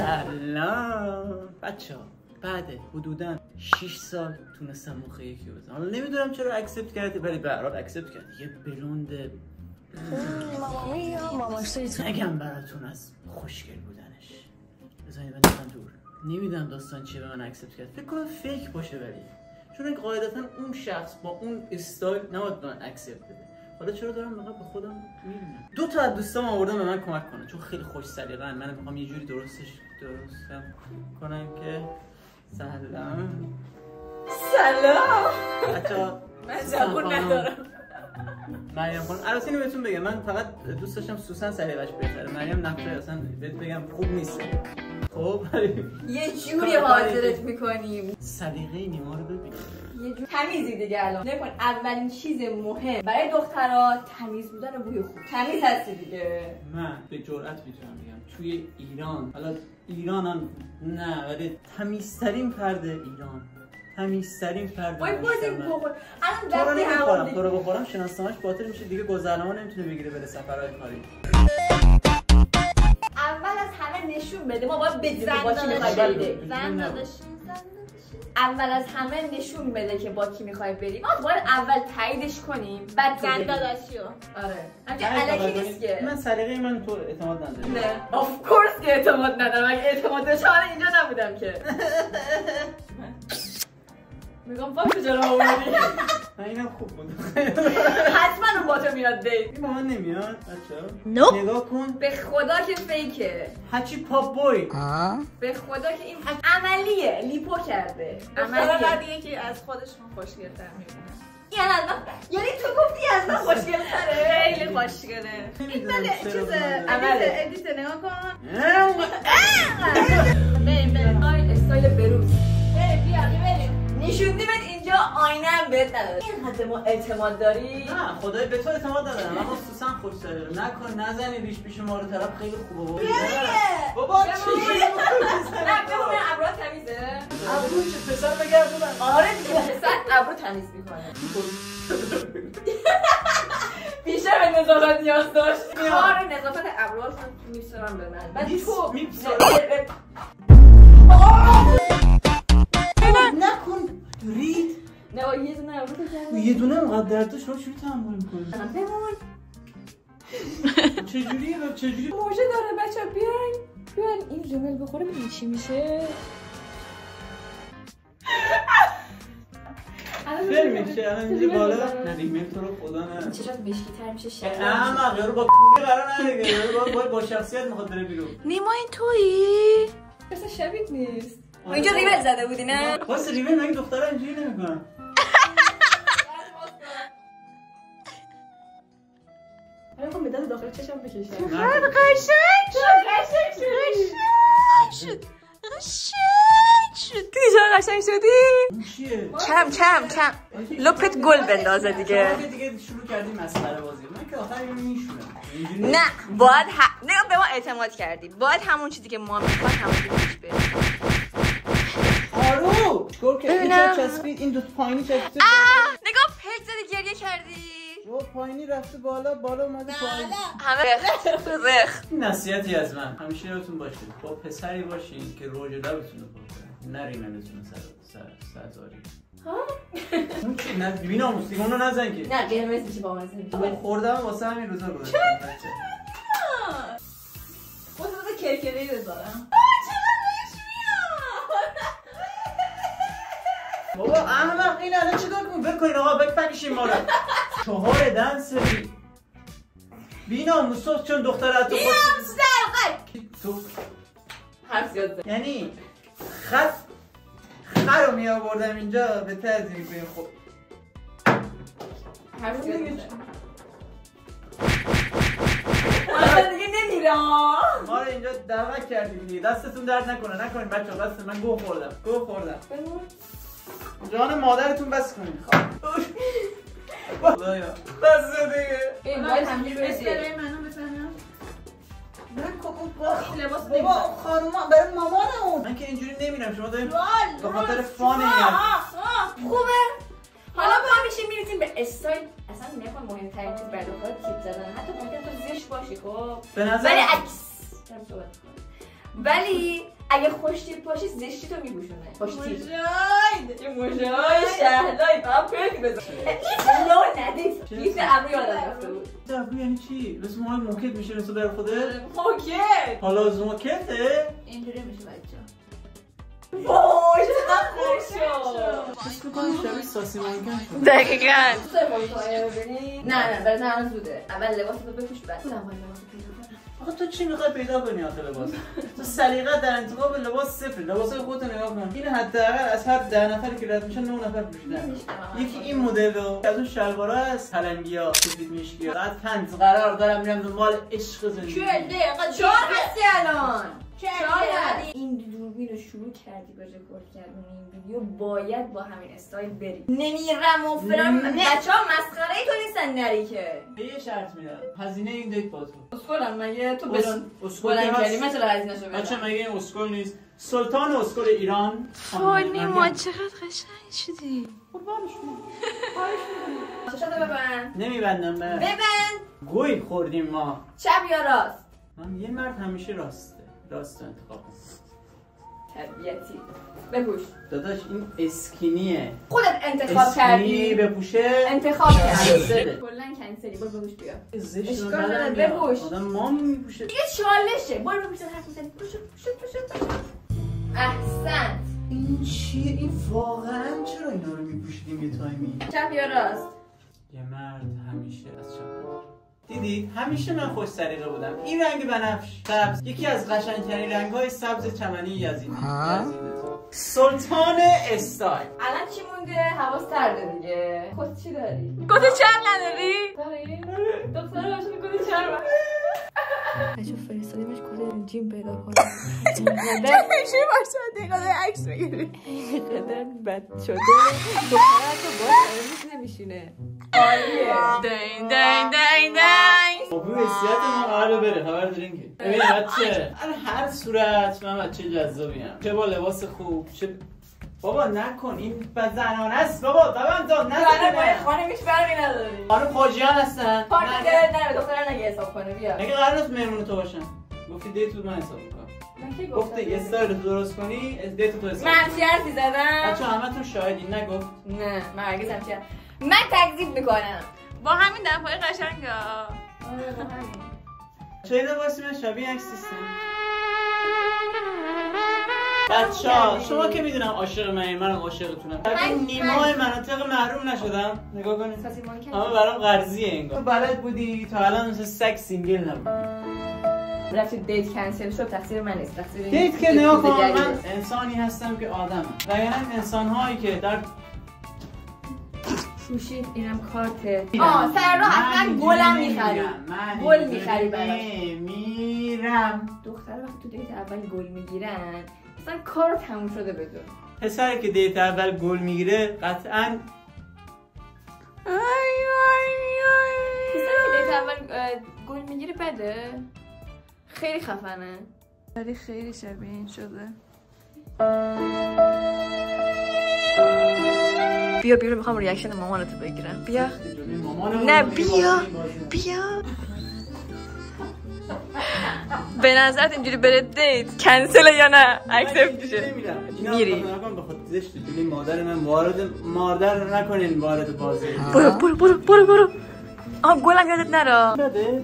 سلام بچه‌ها. بعد حدوداً 6 سال تونستم مخ یکی بزنم. حالا نمیدونم چرا اکسپت کردی ولی به هر حال اکسپت کردی. یه بلوند نگم براتون از خوشگل بودنش. بزنید بندازم دور. نمیدونم داستان چیه به من اکسپت کرد. فکر کنم فیک باشه ولی چون قاعدتاً اون شخص با اون استایل نباید من اکسپت بده. حالا چرا دارم واقعا به خودم میبینم. دو تا از دوستام آوردن به من کمک کنن چون خیلی خوش سلیقه‌ان. من میخوام یه جوری درستم کنم که سلام بچه‌ها. من زبون ندارم. مریم خانم البته اینو بهتون بگم من فقط دوست داشتم سوسن سلیقه‌اش بهتره. مریم نقشه اصلا بهت بگم خوب نیست. خب یه جوری حاضرت میکنیم سلیقه نیما رو ببین. یه جور تمیزی دیگه. الان نکن اولین چیز مهم برای دخترها تمیز بودن و بوی خوب. تمیز هستی دیگه. من به جرئت میتونم بگم توی ایران، حالا ایرانم نه ولی تمیزترین فرد ایران، تمیزترین فرد. وای بازی بخور. الان دستی نمیخورم. تو رو بخورم شناسنامه‌اش باطل میشه دیگه. گذرنامه نمیتونه بگیره بره سفرهای کاری. اول از همه نشون بده ما باید بدونیم با کی میخوای بریم. زن داداش. اول از همه نشون بده که با کی میخوای بریم. ما باید اول تاییدش کنیم بعد زن داداشیو. آره. همین الکی نیست که. من سلیقه من تو اعتماد ندارم. نه. of course که اعتماد ندارم. اگه اعتماد داشتم اینجا نبودم که. میگم با کجا آوردی؟ نه اینم خوب بود. حتما اون با تو میاد دیت. این با من نمیاد بچه‌ها. نو. نگاه کن. به خدا که فیکه. هچی پاپ بوی. به خدا که این عملیه. لیپو کرده. عملیه. بعد یکی از خودشون خوشگل‌تر می‌بینه. یعنی تو گفتی از من خوشگل‌تره. خیلی خوشگله. این بده چیز عمله. ادیت نگاه کن. بریم آی استایل بروز. بیا بریم. نشوندیمت اینجا آینه هم بهت نداره. اینقدر ما اعتماد داری؟ نه خدای به تو اعتماد ندارم. اما سوسن خوش سلیقه. نکن نزنی ریش پیش ما رو. طرف خیلی خوبه بابا. چی؟ نه بمونه ابرو تمیزه. ابرو چه پسر بگردونم. آره دیگه پسر ابرو تمیز میکنه. بیشتر به نظافت نیاز داشت. کار نظافت ابروهاش رو می‌سپارم به من. بعد تو نکن رید. نه یه دونه ابرو تو یه دونه انقدر درد شما چجوری تحمل می‌کنی؟ بمون. چجوریه چجوری؟ موجه داره بچه‌ها بیاین این ریمل بخوره ببین چی میشه. فیلم میشه الان اینجا بالا. نه ریمل تو رو خدا نه. چشات مشکی‌تر میشه شب. احمق یارو با قرار نداره. یارو با شخصیت میخواد بره بیرون. نیما این تویی؟ اصلا شبیه نیست. اینجا ریمل زده بودی نه؟ واسه ریمل مگه دخترها اینجوری نمیکنن؟ الان میخوام بدن داخل چشم بکشم. قشنگ شد. دیدی چرا قشنگ شدی؟ چیه؟ کم لپت گل بندازه دیگه. دیگه شروع کردی مسخره بازی. من که آخر اینو میشونم. نه باید نه به ما اعتماد کردی. باید همون چیزی که ما میخواد همون چیزی بریم. آرو چیکار کردی؟ این چسبید این دو پایینی چسبید. نگاه پک زدی گریه کردی. رو پایینی رفته بالا اومده پایین. همه رخ. نصیحتی از من همیشه یادتون باشه با پسری باشین که روج لبتون رو بکنه نه ریملتون سرزاری. اون چی؟ نه بی‌ناموسی اونو نزن که. نه قرمز میشه با مزه میشه. من خوردم واسه همین روزا رو. واسه کرکره‌ای بذارم. بابا احمق این الان چیکار کنم؟ بکنین آقا بپکشین ما رو. 4 دنس بی‌ناموس چون دختر تو تو حرف زیاد زد. یعنی خر رو می آوردم اینجا به تزیین کنیم. خب حرف زیاد زد. اصلا دیگه نمیره. ما رو اینجا دعوت کردیم دیگه. دستتون درد نکنین بچه‌ها. دست من گوه خوردم. جان مادرتون بس کنین. خدایا بس دیگه. این باید همین اسپری منو بزنم. بابا خانوما برای مامانمون. من که اینجوری نمیرم. شما دارین به خاطر فان این خوبه. حالا ما میشه میرسیم به استایل. اصلا نکن مهمترین چیز برای دخترها تیپ زدن. حتی ممکن تو زشت باشی خب به نظر ولی عکس ولی اگه خوشتیپ باشی زشتی تو میپوشونه. خوشتیپ یه موجای شهلایی فقط پرک بزن. لو ندید گیفت ابرو یادم رفته بود. ابرو یعنی چی؟ مثل موهای موکت میشه مثل بر خوده؟ موکت حالا از موکته؟ اینجوری میشه بچه وای چقدر خوش شد. حس میکنم شبیه ساسی مانکن شد. دقیقاً. دوست داری مانیتور رو ببینی؟ نه برای هنوز زوده. اول لباستو بپوش بعد خودم باید لباسو پیدا کنم. آخه تو چی میخوای پیدا کنی آخه لباس؟ تو سلیقه در انتخاب لباس صفر. لباسای خودت نگاه کن. این حداقل از هر 10 نفری که رد میشن 9 نفر پوشیدن. یکی این مدل رو از اون شلوارا از پلنگیا سفید میشکی. بعد پنج قرار دارم میرم دنبال عشق زندگی. چه دقیقاً چهار هستی الان؟ شاید این دوربین رو شروع کردی به رکورد کردن این ویدیو باید با همین استایل بری. نمیرم و فلان. بچه‌ها مسخره ای تو نیستن نری که. به یه شرط میدم. هزینه این دیت با تو. اسکلم مگه تو اسکل کلمه چرا هزینه‌شو بدم؟ بچه مگه این اسکل نیست؟ سلطان اسکل ایران. وای نیما چقدر قشنگ شدی. قربانش چشاتو ببند. نمیبندم به. ببند. گوی خوردیم ما. چپ یا راست؟ من یه مرد همیشه راسته. راست انتخاب کن. تربیتی. بپوش. داداش این اسکینیه. خودت انتخاب کردی. اسکینی بپوشه. انتخاب کردی. کنسله. کلا کنسلی. برو بپوش بیا. اشکال نداره بپوش. آدم مام میپوشه. دیگه چالشه. برو بپوش حرف میزنی. پوش. احسنت. این چیه؟ این واقعا چرا اینا رو میپوشیدیم یه تایمی؟ چپ یا راست؟ یه مرد همیشه از چپ. دیدی؟ همیشه من خوش سلیقه بودم. این رنگ بنفش سبز یکی از قشنگترین رنگ‌های سبز چمنی یزیده. سلطان استایل. الان چی مونده؟ حواس ترده دیگه. خود چی داری؟ کت چرم نداری؟ داری؟ دختره باشون کت چرم. بچه فرستادیمش کد جیم پیدا کنم. میشه باشه دیگه عکس بگیری. اینقدر بد شده. دختره تو باشه نمیشینه. عالیه. دین دین دین دین. خب حیثیت ما قراره بره خبر دارین که. ببین بچه هر صورت من بچه جذابیم. چه با لباس خوب چه بابا نکن این زنانه است بابا ببند تا زنه با خانم هیچ فرقی نداری. خانم خواجیان هستن. پارتی دلت نره دختره نگه حساب کنه بیا. مگه قرار نیست مهمون تو باشن؟ گفتی دیت تو من حساب میکنم. من کی گفتم؟ گفتی استایل درست کنی دیت تو حساب. من همچی حرفی زدم؟ بچه همتون شاهدین نگفت؟ نه من هرگز همچی من تکذیب میکنم. با همین دفعه قشنگا. آره با همین. چه لباسی من شبیه عکس هستم. بچه‌ها شما که میدونم عاشق منم عاشقتونم. من نیمای مناطق محروم نشدم. نگاه کنید. اما برام قرضیه انگار. تو بلد بودی تا الان مثل سگ سینگل نبودی. رفتی دیت کنسل شد تقصیر من نیست. تقصیر این دیت که نگاه کن من انسانی هستم که آدمم. وگرنه انسان‌هایی که در گوشید اینم کارته. سر راه اصلا گلم میخری. گل میخری براش. میرم. دختره وقتی تو دیت اول گل میگیرن اصلا کار تموم شده بدون. پسری که دیت اول گل میگیره قطعاً پسری که دیت اول گل میگیره بده. خیلی خفنه. ولی خیلی شبیه این شده. بیا میخوام ریاکشن مامانتو بگیرم. بیا. نه بیا. به نظرت اینجوری بره دیت کنسل یا نه؟ اکسپت میشه. میری. بخاطر زشت جوری مادر من مادر نکنین وارد بازی. برو. گلم یادت نره. بده.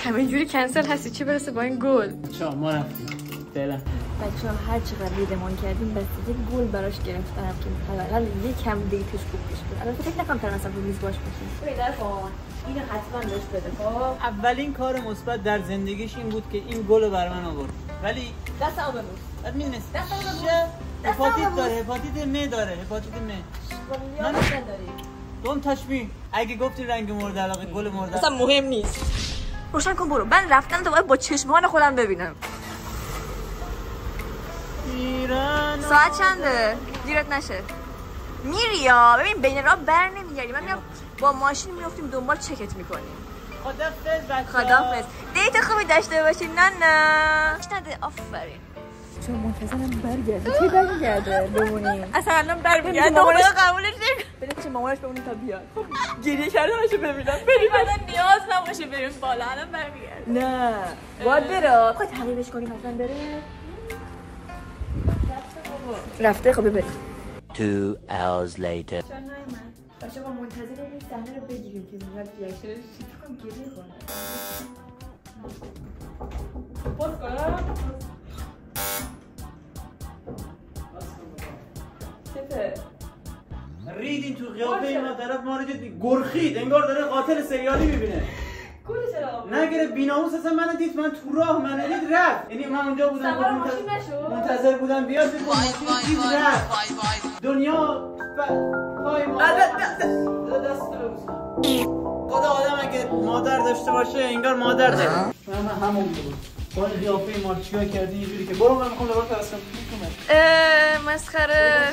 همینجوری کنسل هستی چه برسه با این گل. چا ما رفتیم. فعلا. بچه‌ها هر چقدر ریدمان کردیم بس یه گل براش گرفتم که حداقل یکم دیتش خوب پیش بره. البته فکر نکنم طرف اصلا رو میز باش باشه. ببین کن. اینو حتما بهش بده خب. اولین کار مثبت در زندگیش این بود که این گل رو بر من آورد. ولی دستمو ببوس. بعد می‌دونست. هپاتیت داره، هپاتیت م داره، هپاتیت م. نه نداری. دون تشمی. اگه گفتی رنگ مورد علاقه گل مورد اصلا مهم نیست. روشن کن برو. من رفتم تو باید با چشمان خودم ببینم. ایران ساعت چنده؟ دیرت نشه. میری یا ببین بین راه بر نمیگردی. من میام با ماشین میافتیم دنبال چکت میکنیم. خدافظ بچه‌ها. خدافظ. دیت خوبی داشته باشیم. نه نده آفرین. چون منتظرم برگرده. کی برگرده بمونیم؟ اصلا الان برمیگرده. دوباره قبولش نمی‌کنه. بریم پیش مامانش بمونیم تا بیاد. خب گریه کردنشو ببینم. بریم بعد نیاز نباشه بریم بالا الان برمیگردیم. نه باید بره. خب تعریفش کنیم مثلا بره. رفته خب بریم. 2 hours later. چرا نایمن؟ باشه با منتظر این صحنه رو بگیریم که میاد ریاکشنش چی کنم گریه کنه. باز کنم؟ چطه؟ ریدین تو قیافه ما طرف ما رو دید گرخید انگار داره قاتل سریالی میبینه. گوله چرا؟ نگره بیناموس اصلا منو دید من تو راه منو دید رفت. یعنی من اونجا بودم سوار ماشین نشو. منتظر بودم بیاد تو ماشین دید رفت. دنیا پای ما دست رو خدا آدم اگه مادر داشته باشه انگار مادر داره. من همون بود. با قیافه ما چیکار کردی یه جوری که برو من میخوام دوباره ترسم. مسخره